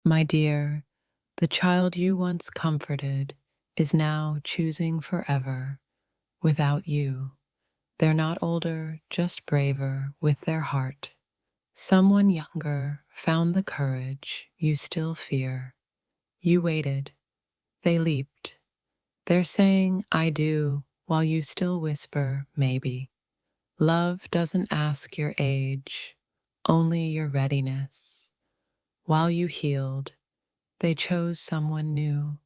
My dear, the child you once comforted is now choosing forever without you. They're not older, just braver with their heart. Someone younger found the courage you still fear. You waited. They leaped. They're saying, I do, while you still whisper, maybe. Love doesn't ask your age, only your readiness. While you healed, they chose someone new.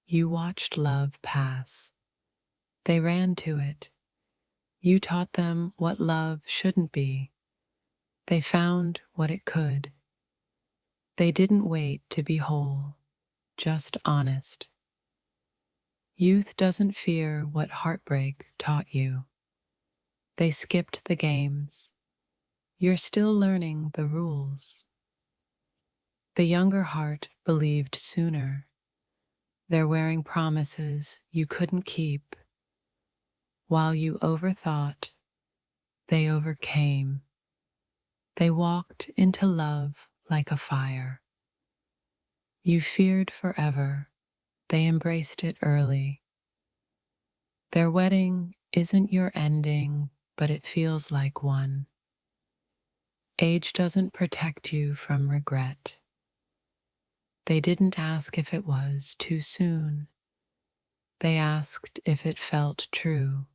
You watched love pass. They ran to it. You taught them what love shouldn't be. They found what it could. They didn't wait to be whole, just honest. Youth doesn't fear what heartbreak taught you. They skipped the games. You're still learning the rules. The younger heart believed sooner. They're wearing promises you couldn't keep. While you overthought, they overcame. They walked into love like a fire. You feared forever. They embraced it early. Their wedding isn't your ending, but it feels like one. Age doesn't protect you from regret. They didn't ask if it was too soon. They asked if it felt true.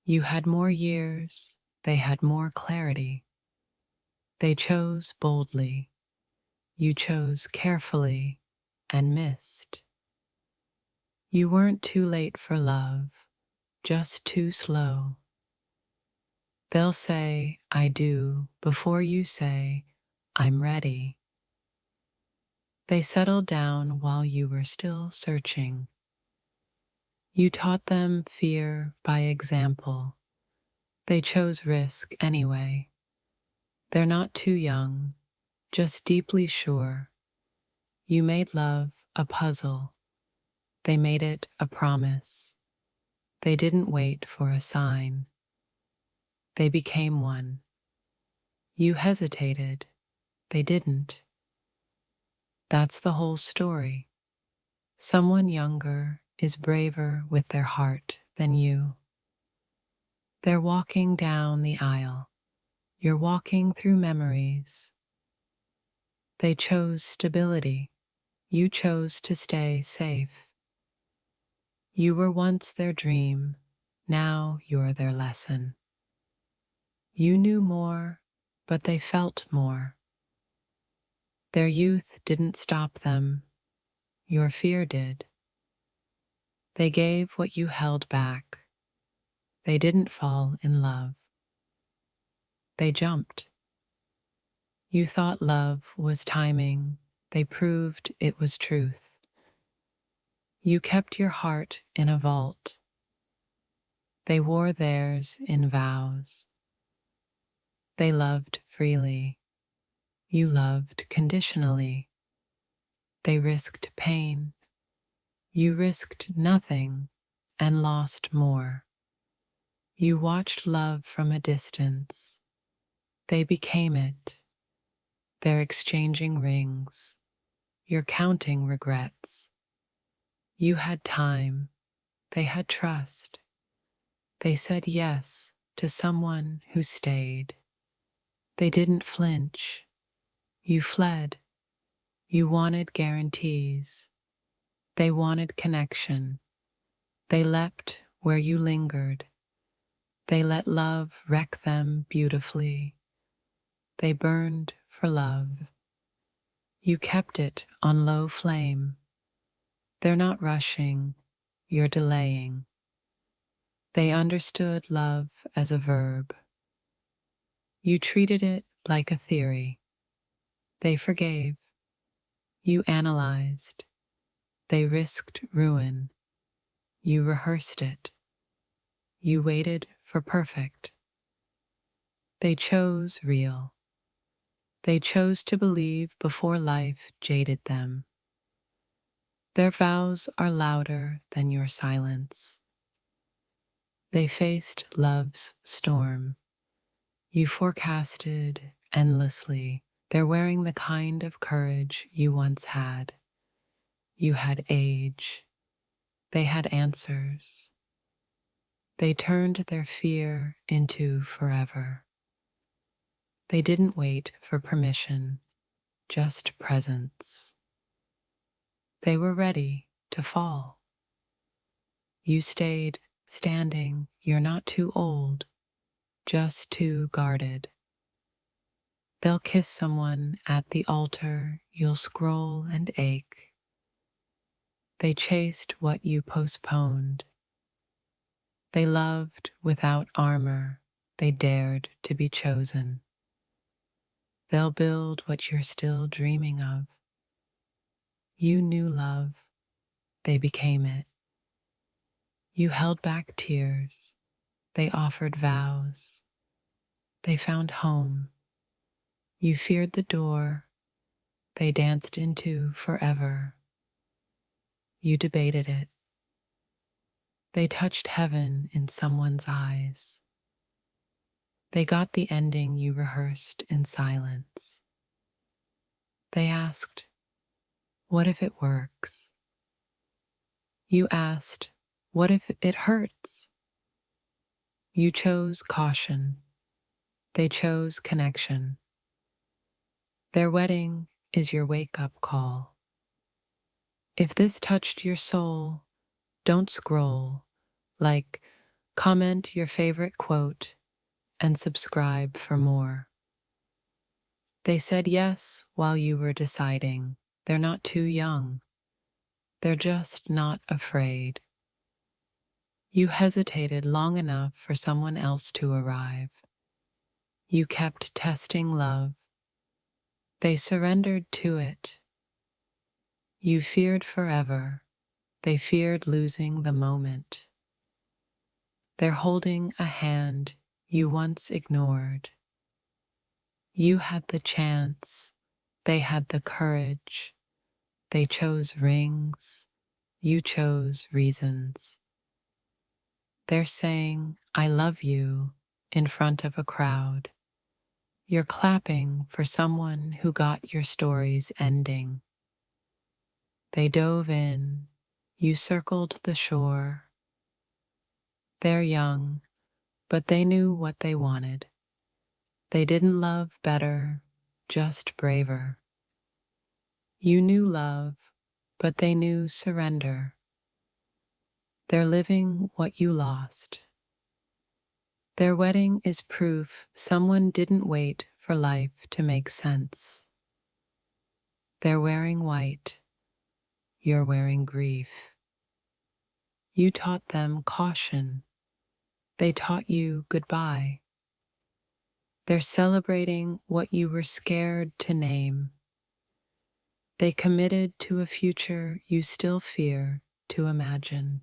You had more years, they had more clarity. They chose boldly. You chose carefully and missed. You weren't too late for love, just too slow. They'll say, I do, before you say, I'm ready. They settled down while you were still searching. You taught them fear by example. They chose risk anyway. They're not too young, just deeply sure. You made love a puzzle. They made it a promise. They didn't wait for a sign. They became one. You hesitated. They didn't. That's the whole story. Someone younger is braver with their heart than you. They're walking down the aisle. You're walking through memories. They chose stability. You chose to stay safe. You were once their dream. Now you're their lesson. You knew more, but they felt more. Their youth didn't stop them. Your fear did. They gave what you held back. They didn't fall in love. They jumped. You thought love was timing. They proved it was truth. You kept your heart in a vault. They wore theirs in vows. They loved freely. You loved conditionally. They risked pain. You risked nothing and lost more. You watched love from a distance. They became it. They're exchanging rings. You're counting regrets. You had time. They had trust. They said yes to someone who stayed. They didn't flinch. You fled. You wanted guarantees. They wanted connection. They leapt where you lingered. They let love wreck them beautifully. They burned for love. You kept it on low flame. They're not rushing, you're delaying. They understood love as a verb. You treated it like a theory. They forgave. You analyzed. They risked ruin. You rehearsed it. You waited for perfect. They chose real. They chose to believe before life jaded them. Their vows are louder than your silence. They faced love's storm. You forecasted endlessly. They're wearing the kind of courage you once had. You had age. They had answers. They turned their fear into forever. They didn't wait for permission, just presence. They were ready to fall. You stayed standing. You're not too old, just too guarded. They'll kiss someone at the altar. You'll scroll and ache. They chased what you postponed. They loved without armor. They dared to be chosen. They'll build what you're still dreaming of. You knew love. They became it. You held back tears. They offered vows. They found home. You feared the door. They danced into forever. You debated it. They touched heaven in someone's eyes. They got the ending you rehearsed in silence. They asked, "What if it works?" You asked, "What if it hurts?" You chose caution. They chose connection. Their wedding is your wake-up call. If this touched your soul, don't scroll. Like, comment your favorite quote and subscribe for more. They said yes while you were deciding. They're not too young. They're just not afraid. You hesitated long enough for someone else to arrive. You kept testing love. They surrendered to it. You feared forever. They feared losing the moment. They're holding a hand you once ignored. You had the chance. They had the courage. They chose rings. You chose reasons. They're saying, "I love you," in front of a crowd. You're clapping for someone who got your story's ending. They dove in. You circled the shore. They're young, but they knew what they wanted. They didn't love better, just braver. You knew love, but they knew surrender. They're living what you lost. Their wedding is proof someone didn't wait for life to make sense. They're wearing white. You're wearing grief. You taught them caution. They taught you goodbye. They're celebrating what you were scared to name. They committed to a future you still fear to imagine.